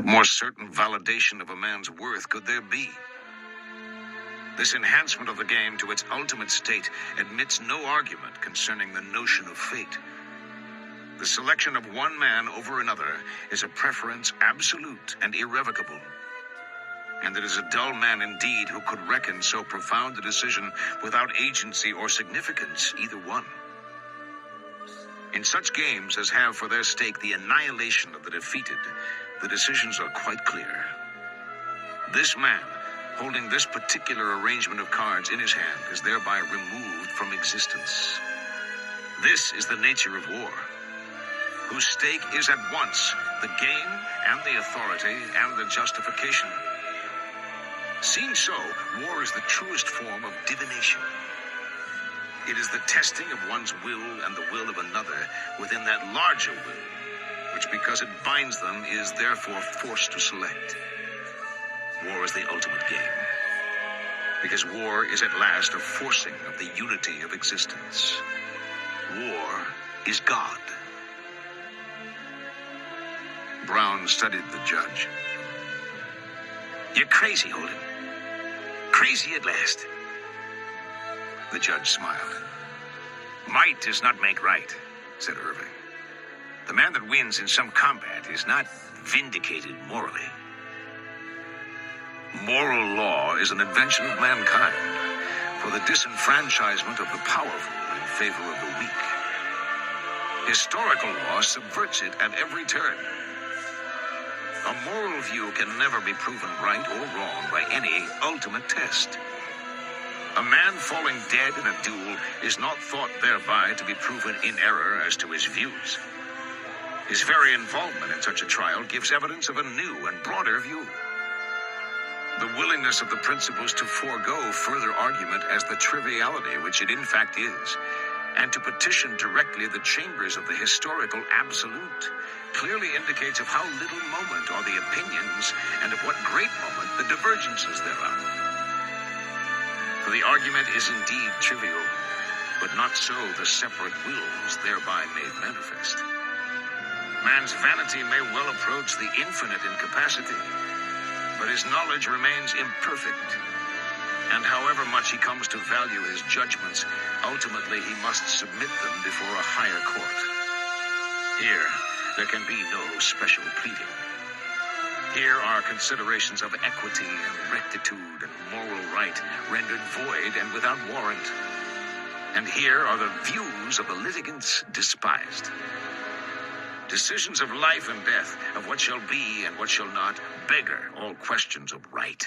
more certain validation of a man's worth could there be? This enhancement of the game to its ultimate state admits no argument concerning the notion of fate. The selection of one man over another is a preference absolute and irrevocable. And it is a dull man indeed who could reckon so profound a decision without agency or significance, either one. In such games as have for their stake the annihilation of the defeated, the decisions are quite clear. This man, holding this particular arrangement of cards in his hand, is thereby removed from existence. This is the nature of war, whose stake is at once the game and the authority and the justification. Seen so, war is the truest form of divination. It is the testing of one's will and the will of another within that larger will, which because it binds them is therefore forced to select. War is the ultimate game, because war is at last a forcing of the unity of existence. War is God. Brown studied the judge. "You're crazy, Holden. Crazy at last." The judge smiled. "Might does not make right," said Irving. "The man that wins in some combat is not vindicated morally. Moral law is an invention of mankind for the disenfranchisement of the powerful in favor of the weak. Historical law subverts it at every turn. A moral view can never be proven right or wrong by any ultimate test. A man falling dead in a duel is not thought thereby to be proven in error as to his views. His very involvement in such a trial gives evidence of a new and broader view. The willingness of the principals to forego further argument as the triviality which it in fact is, and to petition directly the chambers of the historical absolute, clearly indicates of how little moment are the opinions, and of what great moment the divergences thereof. For the argument is indeed trivial, but not so the separate wills thereby made manifest. Man's vanity may well approach the infinite in capacity, but his knowledge remains imperfect. And however much he comes to value his judgments, ultimately he must submit them before a higher court. Here, there can be no special pleading. Here are considerations of equity and rectitude and moral right rendered void and without warrant. And here are the views of the litigants despised. Decisions of life and death, of what shall be and what shall not, beggar all questions of right.